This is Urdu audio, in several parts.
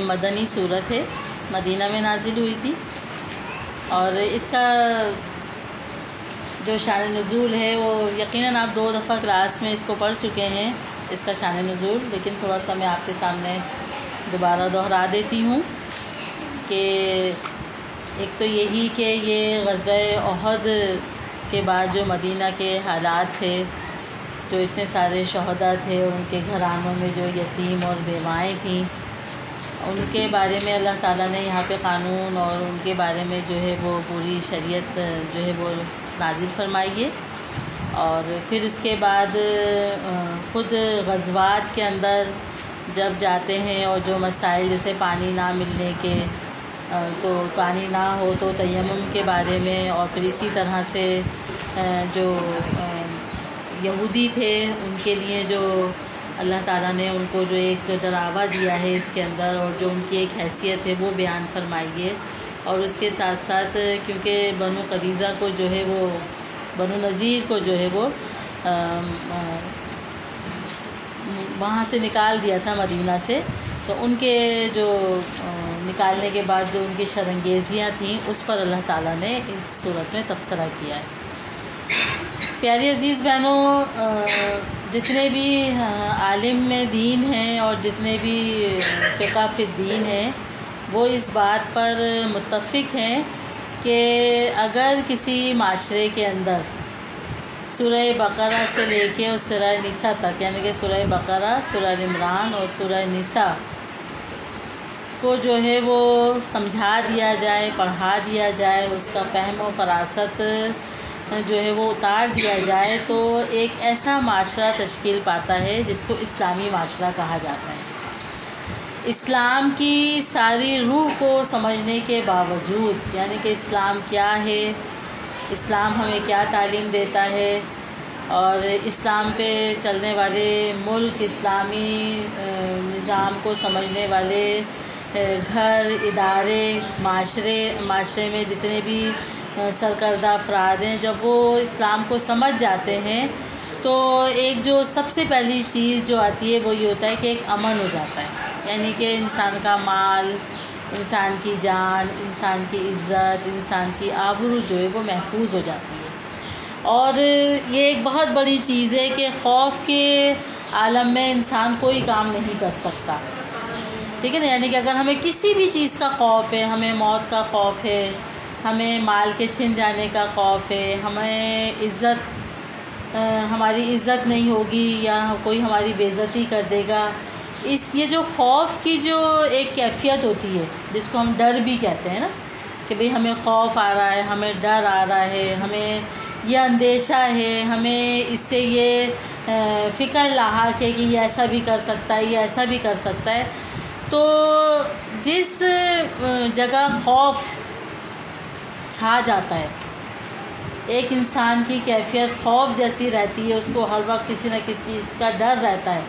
مدنی صورت ہے، مدینہ میں نازل ہوئی تھی، اور اس کا جو شان نزول ہے وہ یقیناً آپ 2 دفعہ کلاس میں اس کو پڑھ چکے ہیں، اس کا شان نزول، لیکن تھوڑا سا میں آپ کے سامنے دوبارہ دہرا دیتی ہوں کہ ایک تو یہی کہ یہ غزوہ احد کے بعد جو مدینہ کے حالات تھے، جو اتنے سارے شہداء تھے، ان کے گھرانوں میں جو یتیم اور بیوائیں تھیں، ان کے بارے میں اللہ تعالیٰ نے یہاں پہ قانون اور ان کے بارے میں جو ہے وہ پوری شریعت جو ہے وہ نازل فرمائی ہے۔ اور پھر اس کے بعد خود غزوات کے اندر جب جاتے ہیں اور جو مسائل جیسے پانی نہ ملنے کے، تو پانی نہ ہو تو تیمم کے بارے میں، اور پھر اسی طرح سے جو یہودی تھے ان کے لیے جو اللہ تعالیٰ نے ان کو جو ایک ڈراوا دیا ہے اس کے اندر، اور جو ان کی ایک حیثیت ہے وہ بیان فرمائی ہے۔ اور اس کے ساتھ ساتھ کیونکہ بنو قریظہ کو جو ہے وہ، بنو نذیر کو جو ہے وہ وہاں سے نکال دیا تھا مدینہ سے، تو ان کے جو نکالنے کے بعد جو ان کی شرانگیزیاں تھیں اس پر اللہ تعالیٰ نے اس صورت میں تبصرہ کیا ہے۔ پیاری عزیز بہنوں، جتنے بھی عالم میں دین ہیں اور جتنے بھی فقہ فی الدین ہیں، وہ اس بات پر متفق ہیں کہ اگر کسی معاشرے کے اندر سورہ بقرہ سے لے کے اور سورہ نساء تک، یعنی کہ سورہ بقرہ، سورہ عمران اور سورہ نساء کو جو ہے وہ سمجھا دیا جائے، پڑھا دیا جائے، اس کا فہم و فراست جو ہے وہ اتار دیا جائے، تو ایک ایسا معاشرہ تشکیل پاتا ہے جس کو اسلامی معاشرہ کہا جاتا ہے۔ اسلام کی ساری روح کو سمجھنے کے باوجود، یعنی کہ اسلام کیا ہے، اسلام ہمیں کیا تعلیم دیتا ہے، اور اسلام پہ چلنے والے ملک، اسلامی نظام کو سمجھنے والے گھر، ادارے، معاشرے میں جتنے بھی سرکردہ افراد ہیں، جب وہ اسلام کو سمجھ جاتے ہیں تو ایک جو سب سے پہلی چیز جو آتی ہے وہ یہ ہوتا ہے کہ ایک امن ہو جاتا ہے، یعنی کہ انسان کا مال، انسان کی جان، انسان کی عزت، انسان کی آبرو جو ہے وہ محفوظ ہو جاتی ہے۔ اور یہ ایک بہت بڑی چیز ہے کہ خوف کے عالم میں انسان کوئی کام نہیں کر سکتا، ٹھیک ہے نا؟ یعنی کہ اگر ہمیں کسی بھی چیز کا خوف ہے، ہمیں موت کا خوف ہے، ہمیں مال کے چھن جانے کا خوف ہے، ہمیں ہماری عزت نہیں ہوگی یا کوئی ہماری بے عزتی کر دے گا، یہ جو خوف کی جو ایک کیفیت ہوتی ہے جس کو ہم ڈر بھی کہتے ہیں نا، کہ بھئی ہمیں خوف آ رہا ہے، ہمیں ڈر آ رہا ہے، ہمیں یہ اندیشہ ہے، ہمیں اس سے یہ فکر لاحق ہے کہ یہ ایسا بھی کر سکتا ہے، یہ ایسا بھی کر سکتا ہے۔ تو جس جگہ خوف چھا جاتا ہے، ایک انسان کی کیفیت خوف جیسی رہتی ہے، اس کو ہر وقت کسی نہ کسی چیز کا ڈر رہتا ہے،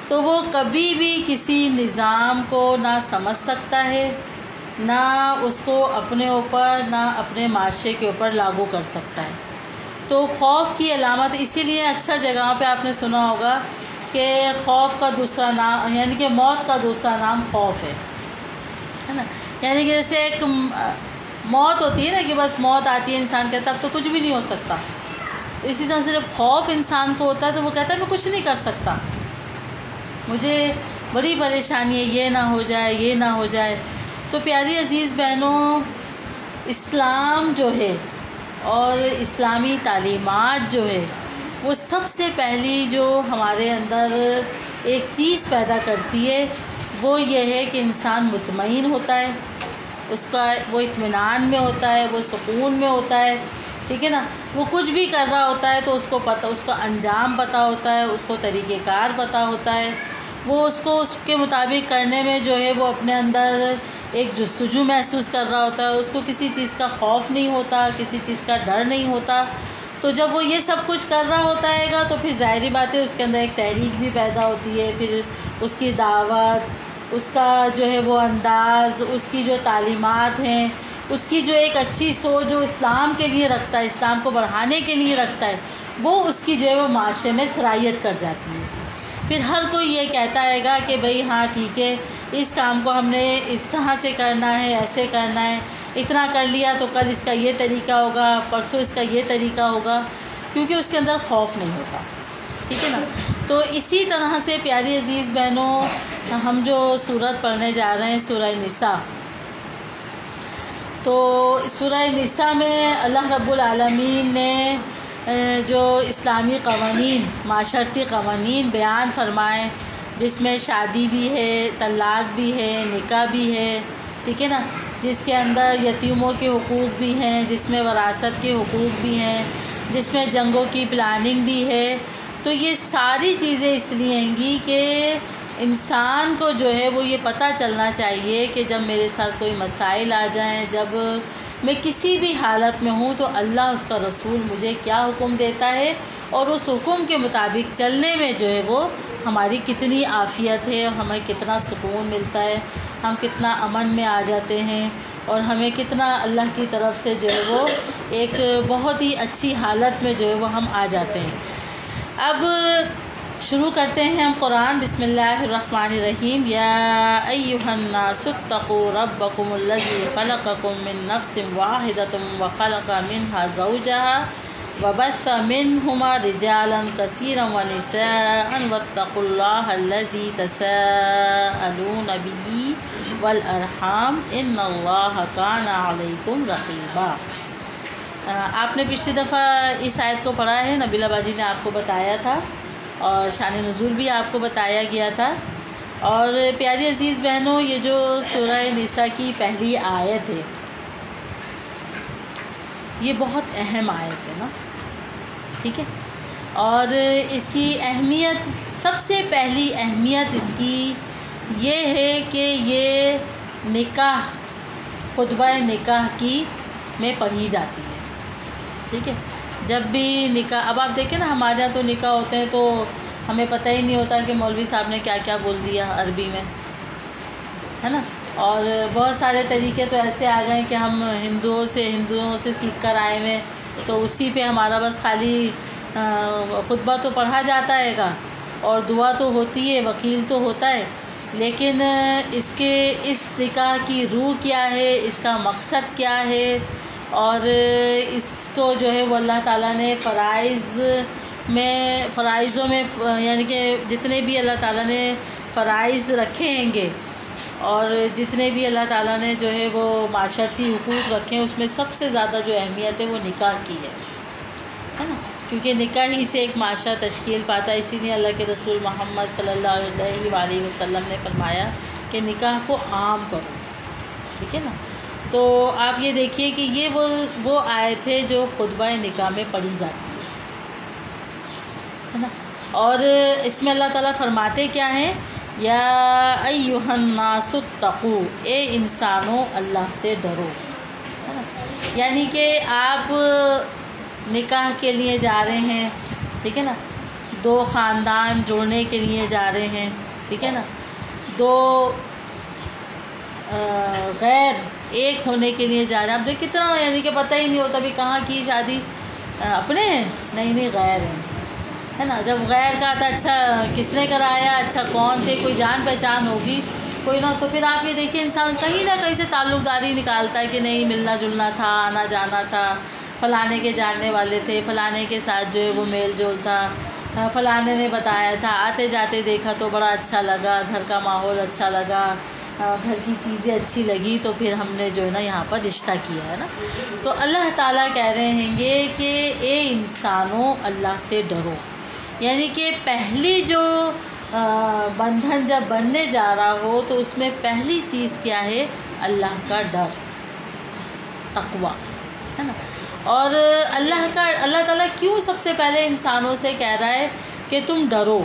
تو وہ کبھی بھی کسی نظام کو نہ سمجھ سکتا ہے، نہ اس کو اپنے اوپر، نہ اپنے معاشرے کے اوپر لاگو کر سکتا ہے۔ تو خوف کی علامت، اسی لیے اکثر جگہوں پہ آپ نے سنا ہوگا کہ خوف کا دوسرا نام، یعنی کہ موت کا دوسرا نام خوف ہے نا؟ یعنی کہ جیسے ایک موت ہوتی ہے نا، کہ بس موت آتی ہے، انسان کہتا ہے اب تو کچھ بھی نہیں ہو سکتا، اسی طرح سے جب خوف انسان کو ہوتا ہے تو وہ کہتا ہے میں کچھ نہیں کر سکتا، مجھے بڑی پریشانی ہے، یہ نہ ہو جائے، یہ نہ ہو جائے۔ تو پیاری عزیز بہنوں، اسلام جو ہے اور اسلامی تعلیمات جو ہے، وہ سب سے پہلی جو ہمارے اندر ایک چیز پیدا کرتی ہے وہ یہ ہے کہ انسان مطمئن ہوتا ہے، اس کا وہ اطمینان میں ہوتا ہے، وہ سکون میں ہوتا ہے، ٹھیک ہے نا؟ وہ کچھ بھی کر رہا ہوتا ہے تو اس کو پتہ، اس کا انجام پتہ ہوتا ہے، اس کو طریقہ کار پتہ ہوتا ہے، وہ اس کو اس کے مطابق کرنے میں جو ہے وہ اپنے اندر ایک جستجو محسوس کر رہا ہوتا ہے، اس کو کسی چیز کا خوف نہیں ہوتا، کسی چیز کا ڈر نہیں ہوتا۔ تو جب وہ یہ سب کچھ کر رہا ہوتا ہے گا تو پھر ظاہری بات ہے اس کے اندر ایک تحریک بھی پیدا ہوتی ہے، پھر اس کی دعوت، اس کا جو ہے وہ انداز، اس کی جو تعلیمات ہیں، اس کی جو ایک اچھی سوچ جو اسلام کے لیے رکھتا ہے، اسلام کو بڑھانے کے لیے رکھتا ہے، وہ اس کی جو ہے وہ معاشرے میں سرایت کر جاتی ہے۔ پھر ہر کوئی یہ کہتا رہے گا کہ بھئی ہاں ٹھیک ہے، اس کام کو ہم نے اس طرح سے کرنا ہے، ایسے کرنا ہے، اتنا کر لیا تو کل اس کا یہ طریقہ ہوگا، پرسوں اس کا یہ طریقہ ہوگا، کیونکہ اس کے اندر خوف نہیں ہوتا، ٹھیک ہے نا۔ تو اسی طرح سے پیاری عزیز بہنوں، ہم جو سورت پڑھنے جا رہے ہیں سورہ نساء، تو سورہ نساء میں اللہ رب العالمین نے جو اسلامی قوانین، معاشرتی قوانین بیان فرمائے، جس میں شادی بھی ہے، طلاق بھی ہے، نکاح بھی ہے، ٹھیک ہے نا، جس کے اندر یتیموں کے حقوق بھی ہیں، جس میں وراثت کے حقوق بھی ہیں، جس میں جنگوں کی پلاننگ بھی ہے۔ تو یہ ساری چیزیں اس لیے ہیں گی کہ انسان کو جو ہے وہ یہ پتہ چلنا چاہیے کہ جب میرے ساتھ کوئی مسائل آ جائیں، جب میں کسی بھی حالت میں ہوں، تو اللہ، اس کا رسول مجھے کیا حکم دیتا ہے، اور اس حکم کے مطابق چلنے میں جو ہے وہ ہماری کتنی عافیت ہے، اور ہمیں کتنا سکون ملتا ہے، ہم کتنا امن میں آ جاتے ہیں، اور ہمیں کتنا اللہ کی طرف سے جو ہے وہ ایک بہت ہی اچھی حالت میں جو ہے وہ ہم آ جاتے ہیں۔ اب شروع کرتے ہیں ہم قرآن۔ بسم اللہ الرحمن الرحیم۔ یا ایھا الناس اتقوا ربکم الذی خلقکم من نفس واحدۃ وخلق منها زوجها وبث منہما رجالا کثیرا ونساء واتقوا اللہ الذی تساءلون بہ والارحام ان اللہ کان علیکم رقیبا۔ آپ نے پچھلی دفعہ اس آیت کو پڑھا ہے، نبیلہ باجی نے آپ کو بتایا تھا، اور شان نزول بھی آپ کو بتایا گیا تھا۔ اور پیاری عزیز بہنوں، یہ جو سورہ نساء کی پہلی آیت ہے، یہ بہت اہم آیت ہے نا، ٹھیک ہے، اور اس کی اہمیت، سب سے پہلی اہمیت اس کی یہ ہے کہ یہ نکاح، خطبہ نکاح کی میں پڑھی جاتی ہے، ٹھیک ہے۔ جب بھی نکاح، اب آپ دیکھیں نا، ہمارے یہاں تو نکاح ہوتے ہیں تو ہمیں پتہ ہی نہیں ہوتا کہ مولوی صاحب نے کیا کیا بول دیا عربی میں، ہے نا، اور بہت سارے طریقے تو ایسے آ گئے کہ ہم ہندوؤں سے سیکھ کر آئے ہوئے، تو اسی پہ ہمارا بس خالی خطبہ تو پڑھا جاتا ہے گا، اور دعا تو ہوتی ہے، وکیل تو ہوتا ہے، لیکن اس نکاح کی روح کیا ہے، اس کا مقصد کیا ہے، اور اس کو جو ہے وہ اللہ تعالیٰ نے فرائضوں میں یعنی کہ جتنے بھی اللہ تعالیٰ نے فرائض رکھے ہیں گے، اور جتنے بھی اللہ تعالیٰ نے جو ہے وہ معاشرتی حقوق رکھے ہیں، اس میں سب سے زیادہ جو اہمیت ہے وہ نکاح کی ہے نا، کیونکہ نکاح ہی سے ایک معاشرہ تشکیل پاتا ہے۔ اسی لیے اللہ کے رسول محمد صلی اللہ علیہ وسلم نے فرمایا کہ نکاح کو عام کرو، ٹھیک ہے نا۔ تو آپ یہ دیکھیے کہ یہ وہ آیت ہے جو خطبہ نکاح میں پڑھی جاتی ہے نا، اور اس میں اللہ تعالیٰ فرماتے کیا ہیں؟ یا ایھا الناس اتقوا، اے انسانوں اللہ سے ڈرو، ہے نا، یعنی کہ آپ نکاح کے لیے جا رہے ہیں، ٹھیک ہے نا، دو خاندان جوڑنے کے لیے جا رہے ہیں، ٹھیک ہے نا، دو غیر ایک ہونے کے لیے جا رہے ہیں۔ اب دیکھ کتنا، یعنی کہ پتہ ہی نہیں ہوتا بھی کہاں کی شادی، اپنے ہیں نہیں غیر ہیں، ہے نا۔ جب غیر کا تھا، اچھا کس نے کرایا، اچھا کون تھے، کوئی جان پہچان ہوگی کوئی نہ، تو پھر آپ یہ دیکھیے انسان کہیں نہ کہیں سے تعلق داری نکالتا ہے کہ نہیں، ملنا جلنا تھا، آنا جانا تھا، فلانے کے جاننے والے تھے، فلانے کے ساتھ جو ہے وہ میل جول تھا، فلانے نے بتایا تھا، آتے جاتے دیکھا تو بڑا اچھا لگا، گھر کا ماحول اچھا لگا، گھر کی چیزیں اچھی لگی، تو پھر ہم نے جو ہے نا یہاں پر رشتہ کیا ہے نا۔ تو اللہ تعالیٰ کہہ رہے ہیں گے کہ اے انسانوں اللہ سے ڈرو، یعنی کہ پہلی جو بندھن جب بننے جا رہا ہو تو اس میں پہلی چیز کیا ہے؟ اللہ کا ڈر، تقویٰ، ہے نا۔ اور اللہ تعالیٰ کیوں سب سے پہلے انسانوں سے کہہ رہا ہے کہ تم ڈرو؟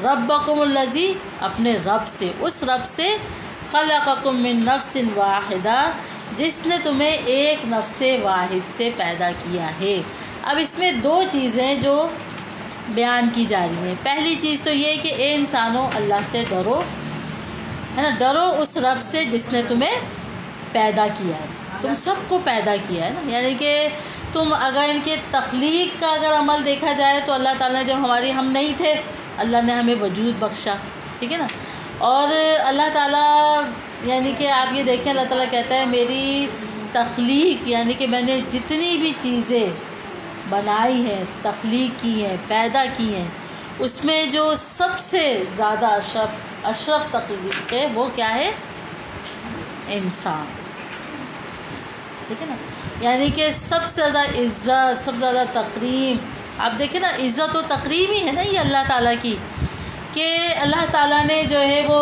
ربکم الذی، اپنے رب سے، اس رب سے، خلقکم من نفس واحدہ، جس نے تمہیں ایک نفس واحد سے پیدا کیا ہے۔ اب اس میں دو چیزیں جو بیان کی جا رہی ہیں۔ پہلی چیز تو یہ کہ اے انسانوں اللہ سے ڈرو، ہے نا، ڈرو اس رب سے جس نے تمہیں پیدا کیا ہے، تم سب کو پیدا کیا ہے نا، یعنی کہ تم اگر ان کے تخلیق کا اگر عمل دیکھا جائے تو اللہ تعالیٰ نے جب ہم نہیں تھے اللہ نے ہمیں وجود بخشا، ٹھیک ہے نا. اور اللہ تعالیٰ یعنی کہ آپ یہ دیکھیں، اللہ تعالیٰ کہتا ہے میری تخلیق، یعنی کہ میں نے جتنی بھی چیزیں بنائی ہیں، تخلیق کی ہیں، پیدا کی ہیں، اس میں جو سب سے زیادہ اشرف تخلیق ہے وہ کیا ہے؟ انسان، ٹھیک ہے نا. یعنی کہ سب سے زیادہ عزت، سب سے زیادہ تکریم، آپ دیکھیں نا، عزت و تکریم ہی ہے نا یہ اللہ تعالیٰ کی، کہ اللہ تعالیٰ نے جو ہے وہ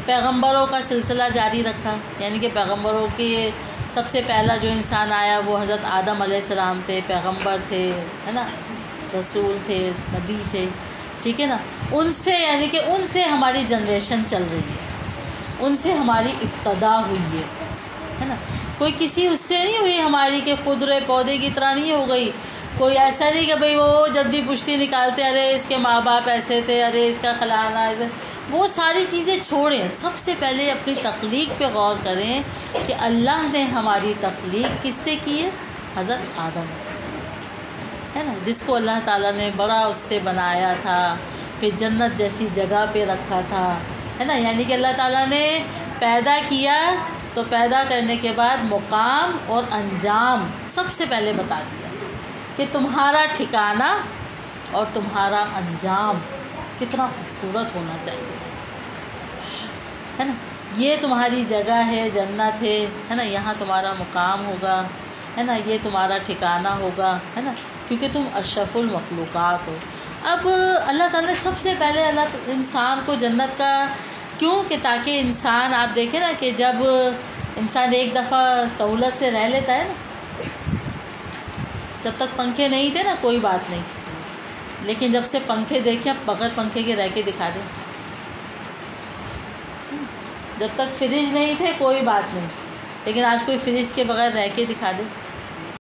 پیغمبروں کا سلسلہ جاری رکھا. یعنی کہ پیغمبروں کے سب سے پہلا جو انسان آیا وہ حضرت آدم علیہ السلام تھے، پیغمبر تھے، ہے نا، رسول تھے، نبی تھے، ٹھیک ہے نا. ان سے یعنی کہ ان سے ہماری جنریشن چل رہی ہے، ان سے ہماری ابتدا ہوئی ہے نا. کوئی کسی اس سے نہیں ہوئی ہماری کہ خضر پودے کی طرح نہیں ہو گئی. کوئی ایسا نہیں کہ بھئی وہ جدی پشتی نکالتے، ارے اس کے ماں باپ ایسے تھے، ارے اس کا فلانا ایسے. وہ ساری چیزیں چھوڑیں، سب سے پہلے اپنی تخلیق پہ غور کریں کہ اللہ نے ہماری تخلیق کس سے کی ہے؟ حضرت آدم علیہ السلام سے، ہے نا، جس کو اللہ تعالیٰ نے بڑا اس سے بنایا تھا، پھر جنت جیسی جگہ پہ رکھا تھا، ہے نا. یعنی کہ اللہ تعالیٰ نے پیدا کیا تو پیدا کرنے کے بعد مقام اور انجام سب سے پہلے بتا دیا کہ تمہارا ٹھکانہ اور تمہارا انجام کتنا خوبصورت ہونا چاہیے، ہے نا. یہ تمہاری جگہ ہے، جنت ہے نا، یہاں تمہارا مقام ہوگا، ہے نا، یہ تمہارا ٹھکانہ ہوگا، ہے نا، کیونکہ تم اشرف المخلوقات ہو. اب اللہ تعالیٰ نے سب سے پہلے انسان کو جنت کا کیوں، کہ تاکہ انسان، آپ دیکھیں نا کہ جب انسان ایک دفعہ سہولت سے رہ لیتا ہے نا، جب تک پنکھے نہیں تھے نا کوئی بات نہیں، لیکن جب سے پنکھے دیکھیں، بغیر پنکھے کے رہ کے دکھا دیں. جب تک فریج نہیں تھے کوئی بات نہیں، لیکن آج کوئی فریج کے بغیر رہ کے دکھا دے.